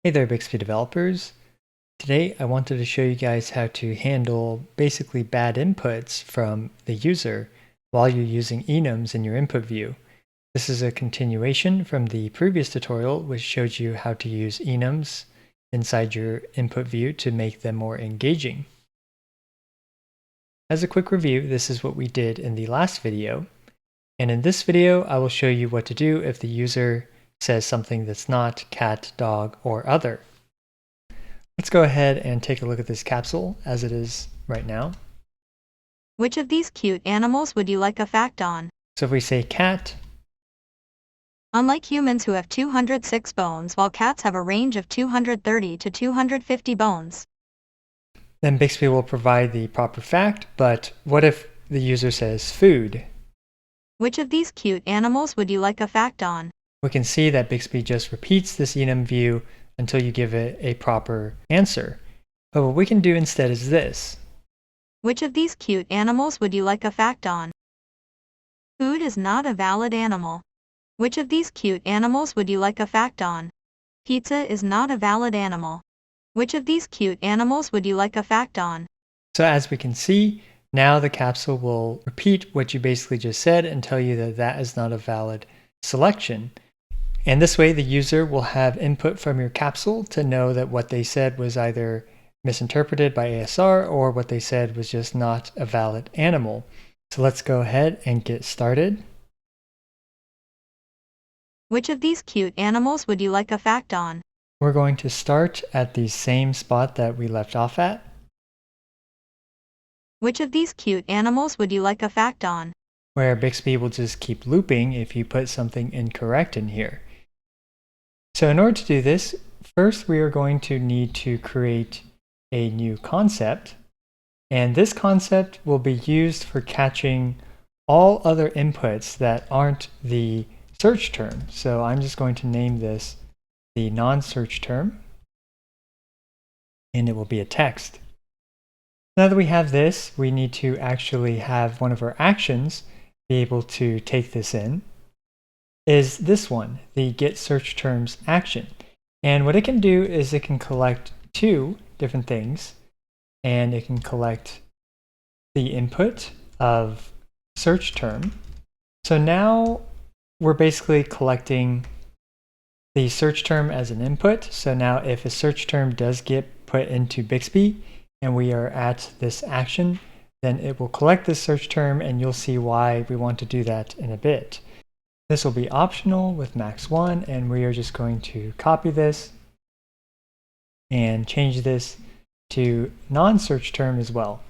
Hey there, Bixby developers. Today I wanted to show you guys how to handle basically bad inputs from the user while you're using enums in your input view. This is a continuation from the previous tutorial, which showed you how to use enums inside your input view to make them more engaging. As a quick review, this is what we did in the last video. And in this video, I will show you what to do if the user says something that's not cat, dog, or other. Let's go ahead and take a look at this capsule as it is right now. Which of these cute animals would you like a fact on? So if we say cat, Unlike humans who have 206 bones, while cats have a range of 230 to 250 bones. then Bixby will provide the proper fact, but what if the user says food? Which of these cute animals would you like a fact on? We can see that Bixby just repeats this enum view until you give it a proper answer. But what we can do instead is this. Which of these cute animals would you like a fact on? Food is not a valid animal. Which of these cute animals would you like a fact on? Pizza is not a valid animal. Which of these cute animals would you like a fact on? So as we can see, now the capsule will repeat what you basically just said and tell you that that is not a valid selection. And this way the user will have input from your capsule to know that what they said was either misinterpreted by ASR or what they said was just not a valid animal. So let's go ahead and get started. Which of these cute animals would you like a fact on? We're going to start at the same spot that we left off at. Which of these cute animals would you like a fact on? Where Bixby will just keep looping if you put something incorrect in here. So in order to do this, first we are going to need to create a new concept. And this concept will be used for catching all other inputs that aren't the search term. So I'm just going to name this the non-search term, and it will be a text. Now that we have this, we need to actually have one of our actions be able to take this in, is this one, the get search terms action. And what it can do is it can collect two different things, and it can collect the input of search term. So now we're basically collecting the search term as an input. So now if a search term does get put into Bixby and we are at this action, then it will collect this search term, and you'll see why we want to do that in a bit. This will be optional with max 1, and we are just going to copy this and change this to non-search term as well.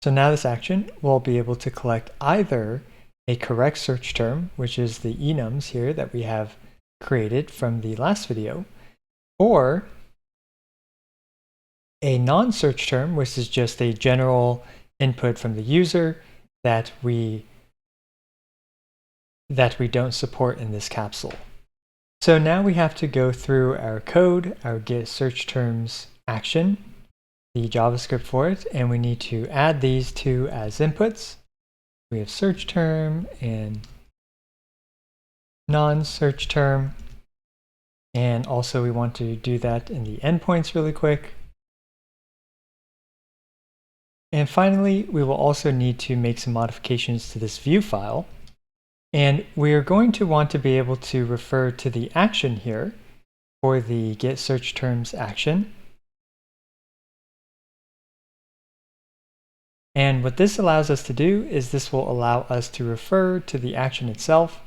So now this action will be able to collect either a correct search term, which is the enums here that we have created from the last video, or a non-search term, which is just a general input from the user that we don't support in this capsule. So now we have to go through our code, our get search terms action, the JavaScript for it, and we need to add these two as inputs. We have search term and non-search term, and also we want to do that in the endpoints really quick. And finally, we will also need to make some modifications to this view file. And we are going to want to be able to refer to the action here for the get search terms action. And what this allows us to do is this will allow us to refer to the action itself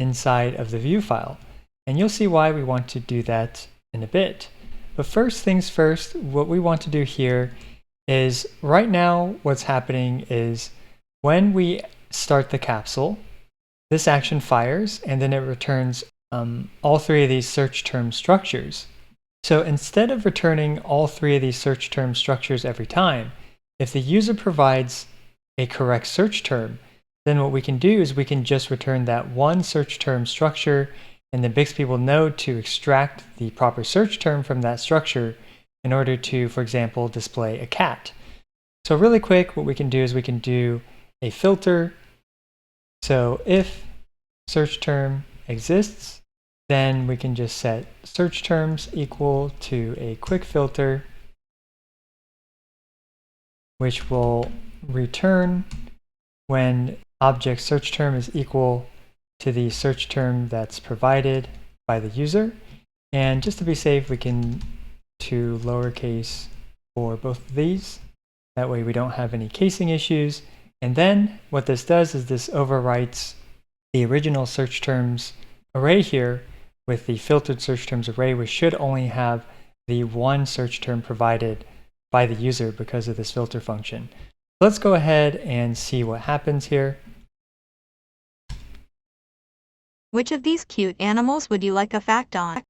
inside of the view file. And you'll see why we want to do that in a bit. But first things first, what we want to do here is right now what's happening is when we start the capsule, this action fires, and then it returns all three of these search term structures. So instead of returning all three of these search term structures every time, if the user provides a correct search term, then what we can do is we can just return that one search term structure, and then Bixby will know to extract the proper search term from that structure in order to, for example, display a cat. So really quick, what we can do is we can do a filter. So if search term exists, then we can just set search terms equal to a quick filter, which will return when object search term is equal to the search term that's provided by the user. And just to be safe, we can do lowercase for both of these. That way we don't have any casing issues. And then what this does is this overwrites the original search terms array here with the filtered search terms array, which should only have the one search term provided by the user because of this filter function. Let's go ahead and see what happens here. Which of these cute animals would you like a fact on?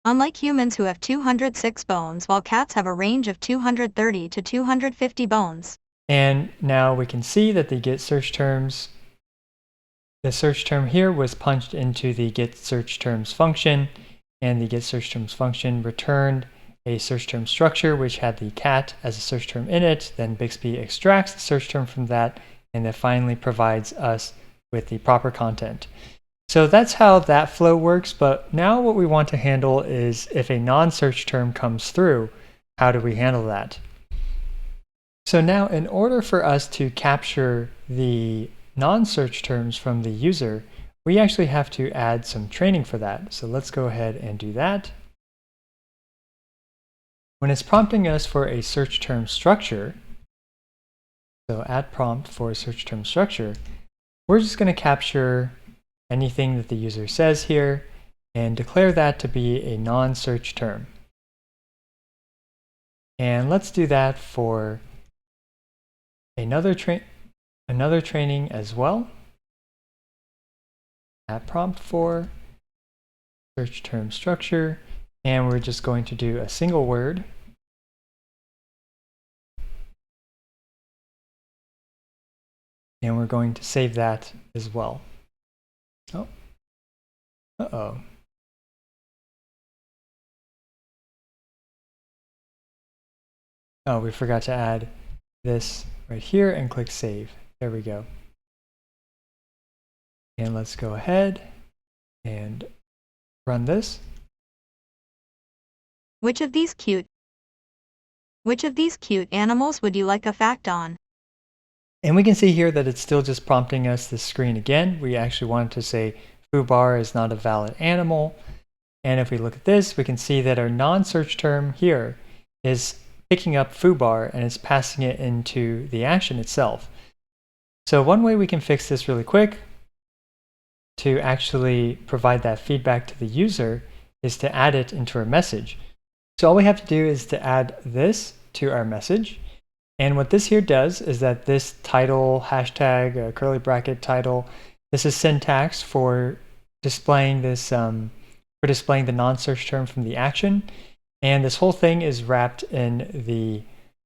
Unlike humans who have 206 bones, while cats have a range of 230 to 250 bones. And now we can see that the get search terms, the search term here was punched into the get search terms function, and the get search terms function returned a search term structure which had the cat as a search term in it. Then Bixby extracts the search term from that, and then finally provides us with the proper content. So that's how that flow works. But now what we want to handle is if a non-search term comes through, how do we handle that? So now in order for us to capture the non-search terms from the user, we actually have to add some training for that. So let's go ahead and do that. When it's prompting us for a search term structure, so add prompt for a search term structure, we're just going to capture anything that the user says here and declare that to be a non-search term. And let's do that for another training as well. Add prompt for search term structure, and we're just going to do a single word. And we're going to save that as well. Oh, uh-oh. Oh, we forgot to add this right here and click save. There we go. And let's go ahead and run this. Which of these cute animals would you like a fact on? And we can see here that it's still just prompting us this screen again. We actually wanted to say foobar is not a valid animal. And if we look at this, we can see that our non-search term here is picking up foobar and it's passing it into the action itself. So one way we can fix this really quick to actually provide that feedback to the user is to add it into our message. So all we have to do is to add this to our message. And what this here does is that this title, hashtag, curly bracket title, this is syntax for displaying this, for displaying the non-search term from the action. And this whole thing is wrapped in the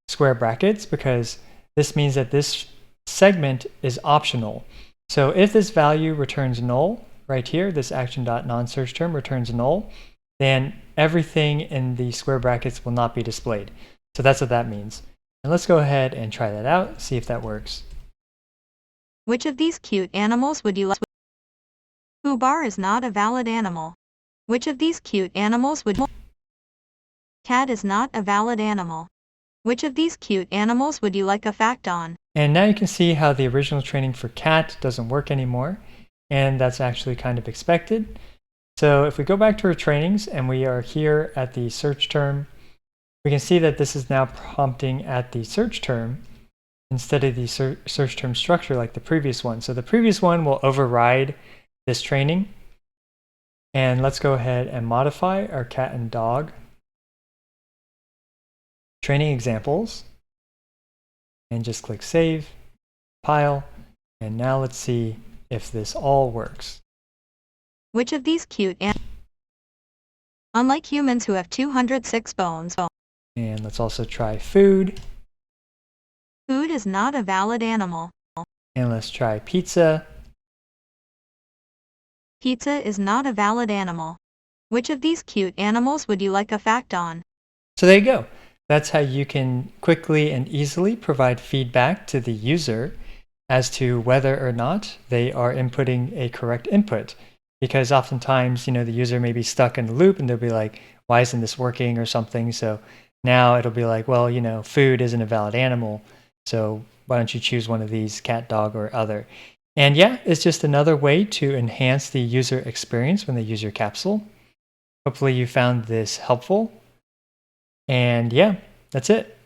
square brackets because this means that this segment is optional. So if this value returns null right here, this action.non-search term returns null, then everything in the square brackets will not be displayed. So that's what that means. And let's go ahead and try that out, see if that works. Which of these cute animals would you like? Foobar is not a valid animal. Which of these cute animals would? Cat is not a valid animal. Which of these cute animals would you like a fact on? And now you can see how the original training for cat doesn't work anymore. And that's actually kind of expected. So if we go back to our trainings and we are here at the search term, we can see that this is now prompting at the search term instead of the search term structure like the previous one. So the previous one will override this training. And let's go ahead and modify our cat and dog training examples and just click save, pile, and now let's see if this all works. Which of these cute animals? Unlike humans who have 206 bones. And let's also try food. Food is not a valid animal. And let's try pizza. Pizza is not a valid animal. Which of these cute animals would you like a fact on? So there you go. That's how you can quickly and easily provide feedback to the user as to whether or not they are inputting a correct input. because oftentimes, the user may be stuck in the loop and they'll be like, why isn't this working or something? So now it'll be like, well, food isn't a valid animal. So why don't you choose one of these, cat, dog, or other? And yeah, it's just another way to enhance the user experience when they use your capsule. Hopefully you found this helpful. And yeah, that's it.